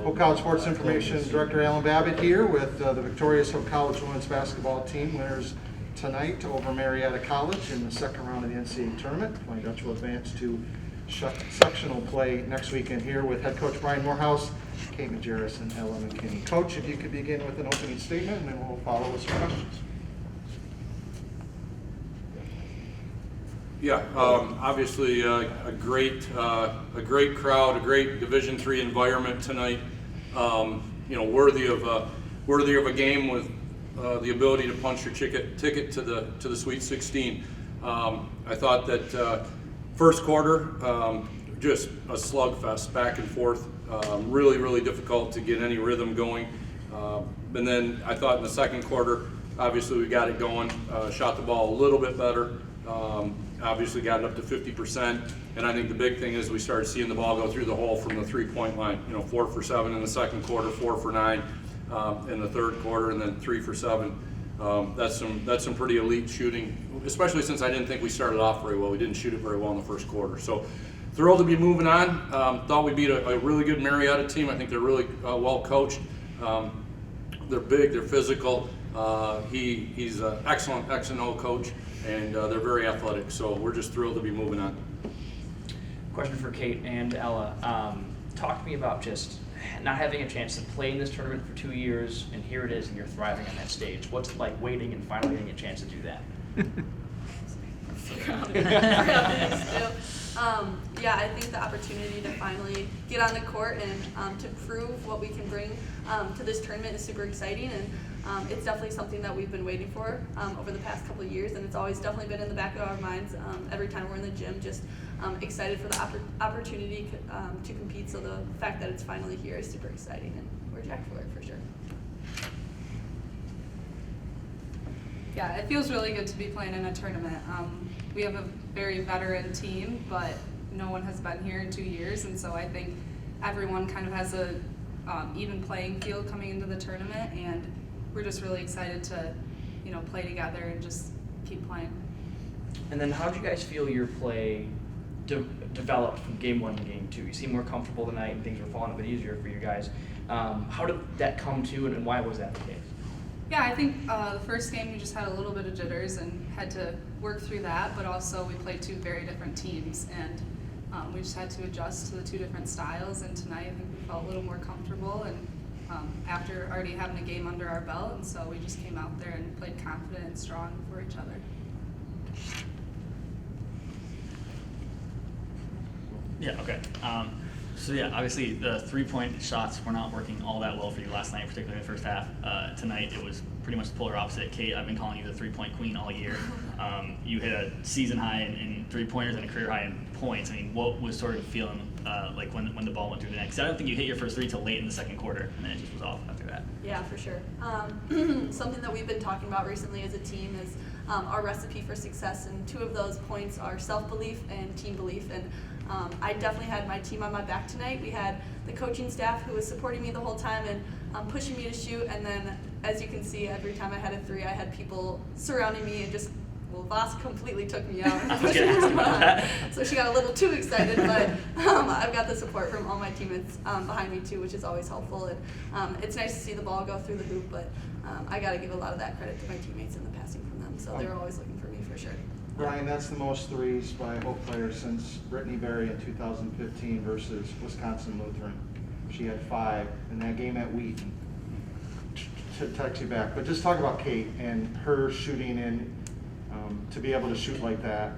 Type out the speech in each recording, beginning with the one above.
Hope College Sports Information Director Alan Babbitt here with the victorious Hope College women's basketball team, winners tonight over Marietta College in the second round of the NCAA tournament. Flying Dutch will advance to sectional play next weekend here with head coach Brian Morehouse, Kate Majerus, and Ella McKinney. Coach, if you could begin with an opening statement, and then we'll follow with some questions. Yeah, obviously a great crowd, a great Division III environment tonight. Worthy of a game with the ability to punch your ticket to the Sweet 16. I thought that first quarter just a slugfest, back and forth. Really difficult to get any rhythm going. And then I thought in the second quarter, obviously we got it going, shot the ball a little bit better. Obviously got it up to 50%, and I think the big thing is we started seeing the ball go through the hole from the three-point line. 4 for 7 in the second quarter, 4 for 9 in the third quarter, and then 3 for 7. That's some pretty elite shooting, especially since I didn't think we started off very well. We didn't shoot it very well in the first quarter. So thrilled to be moving on. Thought we beat a really good Marietta team. I think they're really well coached. They're big, they're physical. He's an excellent X&O coach, and they're very athletic, so we're just thrilled to be moving on. Question for Kate and Ella. Talk to me about just not having a chance to play in this tournament for 2 years, and here it is, and you're thriving on that stage. What's it like waiting and finally getting a chance to do that? I think the opportunity to finally get on the court and to prove what we can bring to this tournament is super exciting, and it's definitely something that we've been waiting for over the past couple of years, and it's always definitely been in the back of our minds every time we're in the gym, just excited for the opportunity to compete. So the fact that it's finally here is super exciting, and we're jacked for it for sure. Yeah, it feels really good to be playing in a tournament. We have a very veteran team, but no one has been here in 2 years, and so I think everyone kind of has a even playing field coming into the tournament, and we're just really excited to, play together and just keep playing. And then how did you guys feel your play developed from game 1 to game 2? You seem more comfortable tonight, and things were falling a bit easier for you guys. How did that come to, and why was that the case? Yeah, I think the first game we just had a little bit of jitters and had to work through that, but also we played 2 very different teams, and we just had to adjust to the 2 different styles, and tonight I think we felt a little more comfortable, and after already having a game under our belt, and so we just came out there and played confident and strong for each other. Yeah, okay. Obviously the 3-point shots were not working all that well for you last night, particularly in the first half. Tonight it was pretty much the polar opposite. Kate, I've been calling you the 3-point queen all year. You hit a season high in 3-pointers and a career high in points. I mean, what was sort of feeling like when the ball went through the net? Because I don't think you hit your first 3 till late in the second quarter, and then it just was off after that. Yeah, for sure. Something that we've been talking about recently as a team is our recipe for success, and 2 of those points are self-belief and team belief. And I definitely had my team on my back tonight. We had the coaching staff who was supporting me the whole time and pushing me to shoot, and then as you can see, every time I had a 3, I had people surrounding me and just, Voss completely took me out and pushed me. So she got a little too excited, but I've got the support from all my teammates behind me too, which is always helpful. And it's nice to see the ball go through the hoop, but I got to give a lot of that credit to my teammates and the passing from them. So they were always looking for me for sure. Brian, that's the most threes by a Hope player since Brittany Berry in 2015 versus Wisconsin Lutheran. She had 5 in that game at Wheaton. To text you back, but just talk about Kate and her shooting in to be able to shoot like that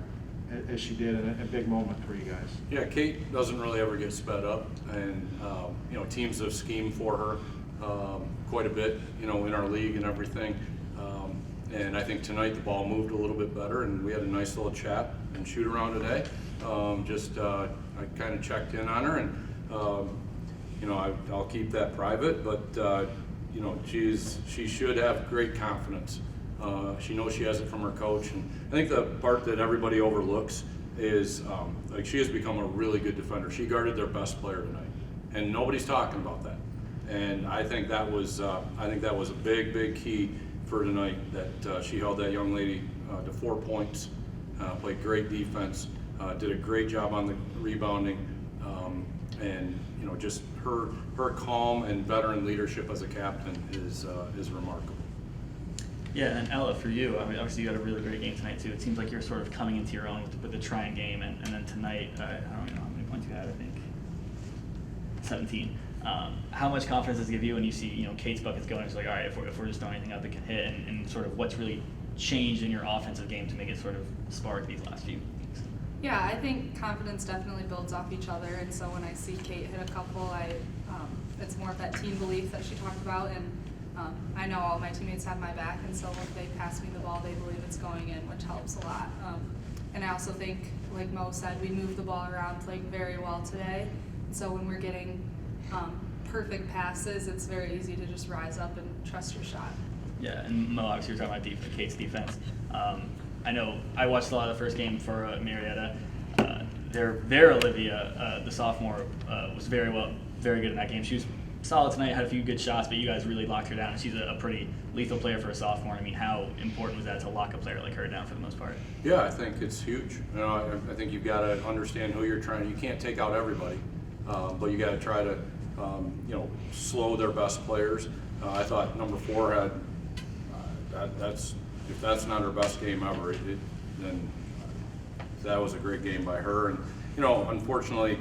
as she did in a big moment for you guys. Yeah, Kate doesn't really ever get sped up, and teams have schemed for her quite a bit, in our league and everything. And I think tonight the ball moved a little bit better, and we had a nice little chat and shoot around today. I kind of checked in on her, and I'll keep that private, but she should have great confidence. She knows she has it from her coach, and I think the part that everybody overlooks is she has become a really good defender. She guarded their best player tonight, and nobody's talking about that. And I think that was a big key for tonight, that she held that young lady to 4 points, played great defense, did a great job on the rebounding. and just her calm and veteran leadership as a captain is remarkable. Yeah, and Ella, for you, I mean, obviously you had a really great game tonight too. It seems like you're sort of coming into your own with the Tryon game, and then tonight, I don't even know how many points you had. I think 17. How much confidence does it give you when you see Kate's buckets going? It's like, all right, if we're just throwing anything up, it can hit, and sort of what's really changed in your offensive game to make it sort of spark these last few weeks? Yeah, I think confidence definitely builds off each other, and so when I see Kate hit a couple, it's more of that team belief that she talked about, and I know all my teammates have my back, and so when they pass me the ball, they believe it's going in, which helps a lot. And I also think, like Mo said, we moved the ball around, played very well today, and so when we're getting perfect passes, it's very easy to just rise up and trust your shot. Yeah, and Mo, obviously you're talking about Kate's defense. I know I watched a lot of the first game for Marietta. Their Olivia, the sophomore, was very good in that game. She was solid tonight, had a few good shots, but you guys really locked her down. And she's a pretty lethal player for a sophomore. I mean, how important was that to lock a player like her down for the most part? Yeah, I think it's huge. I think you've got to understand who you're trying. You can't take out everybody, but you got to try to slow their best players. I thought number 4 had if that's not her best game ever, then that was a great game by her. And unfortunately,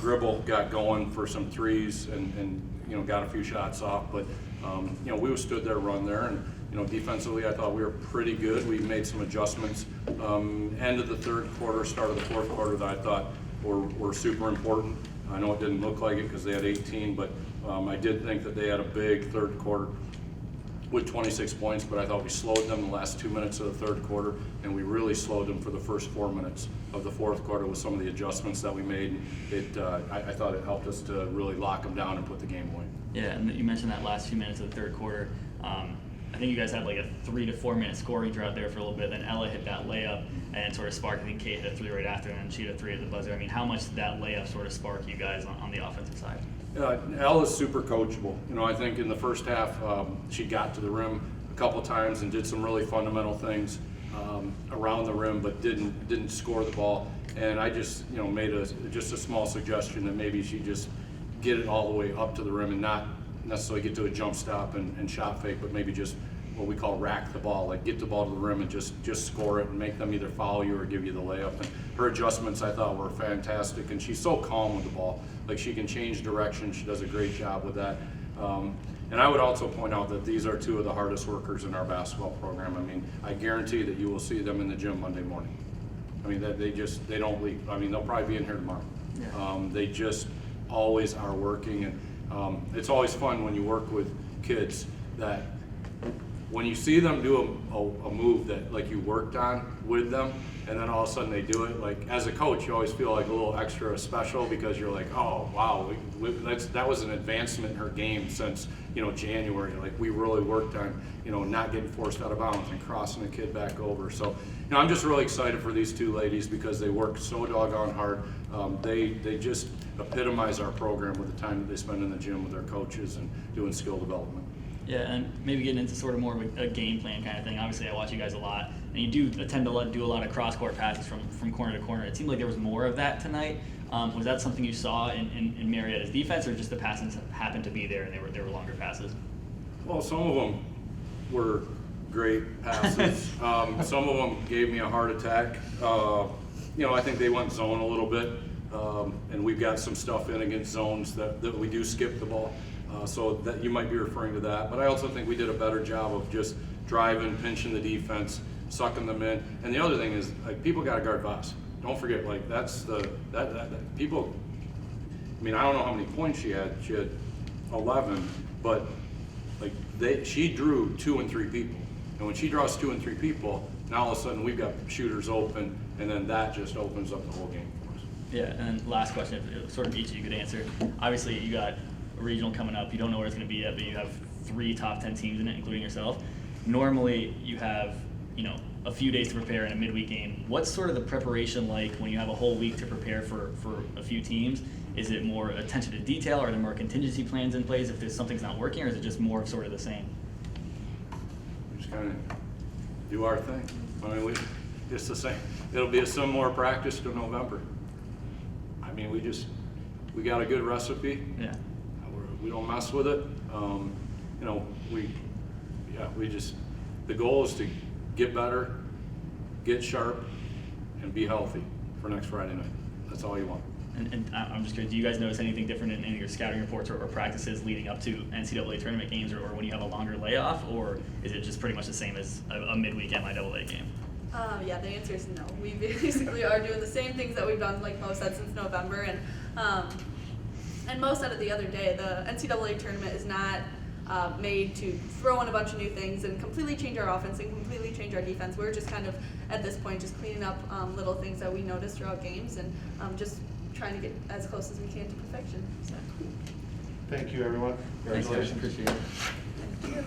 Gribble got going for some threes and got a few shots off, but we withstood their run there. And defensively, I thought we were pretty good. We made some adjustments end of the third quarter, start of the fourth quarter that I thought were super important. I know it didn't look like it because they had 18, but I did think that they had a big third quarter with 26 points, but I thought we slowed them the last 2 minutes of the third quarter, and we really slowed them for the first 4 minutes of the fourth quarter with some of the adjustments that we made. I thought it helped us to really lock them down and put the game away. Yeah, and you mentioned that last few minutes of the third quarter. I think you guys had like a 3 to 4 minute scoring drought there for a little bit. Then Ella hit that layup and sort of sparked. I think Kate hit a 3 right after, and she hit a 3 at the buzzer. I mean, how much did that layup sort of spark you guys on the offensive side? Ella's super coachable. I think in the first half she got to the rim a couple times and did some really fundamental things around the rim, but didn't score the ball. And I just made a small suggestion that maybe she just get it all the way up to the rim and not necessarily get to a jump stop and shot fake, but maybe just what we call rack the ball, like get the ball to the rim and just score it and make them either foul you or give you the layup. And her adjustments I thought were fantastic, and she's so calm with the ball. Like she can change direction. She does a great job with that. And I would also point out that these are 2 of the hardest workers in our basketball program. I mean, I guarantee that you will see them in the gym Monday morning. I mean, they don't leave. I mean, they'll probably be in here tomorrow. Yeah. They just always are working, and it's always fun when you work with kids that when you see them do a move that like you worked on with them, and then all of a sudden they do it, like as a coach you always feel like a little extra special because you're like, oh wow, that was an advancement in her game since January. Like we really worked on not getting forced out of bounds and crossing the kid back over. So I'm just really excited for these 2 ladies because they work so doggone hard. They just epitomize our program with the time that they spend in the gym with their coaches and doing skill development. Yeah, and maybe getting into sort of more of a game plan kind of thing. Obviously, I watch you guys a lot, and you do tend to do a lot of cross-court passes from corner to corner. It seemed like there was more of that tonight. Was that something you saw in Marietta's defense, or just the passes happened to be there and they were longer passes? Well, some of them were great passes. Some of them gave me a heart attack. I think they went zone a little bit, and we've got some stuff in against zones that we do skip the ball. So that you might be referring to that, but I also think we did a better job of just driving, pinching the defense, sucking them in. And the other thing is, like, people got to guard Voss. Don't forget, like that people. I mean, I don't know how many points she had. She had 11, but like she drew 2 and 3 people, and when she draws 2 and 3 people, now all of a sudden we've got shooters open, and then that just opens up the whole game for us. Yeah, and then last question, sort of each of you could answer. Obviously, you got a regional coming up. You don't know where it's going to be yet, but you have 3 top 10 teams in it, including yourself. Normally, you have a few days to prepare in a midweek game. What's sort of the preparation like when you have a whole week to prepare for a few teams? Is it more attention to detail? Are there more contingency plans in place if something's not working, or is it just more of sort of the same? We just kind of do our thing. I mean, it's the same. It'll be a similar practice to November. mean, we got a good recipe. Yeah. We don't mess with it. The goal is to get better, get sharp, and be healthy for next Friday night. That's all you want. And I'm just curious, do you guys notice anything different in any of your scouting reports or practices leading up to NCAA tournament games or when you have a longer layoff, or is it just pretty much the same as a midweek MIAA game? Yeah, the answer is no. We basically are doing the same things that we've done, like Mo said, since November. And Mo said it the other day, the NCAA tournament is not made to throw in a bunch of new things and completely change our offense and completely change our defense. We're just kind of, at this point, just cleaning up little things that we noticed throughout games and just trying to get as close as we can to perfection. So. Thank you, everyone. Thanks, guys. Congratulations. Appreciate it.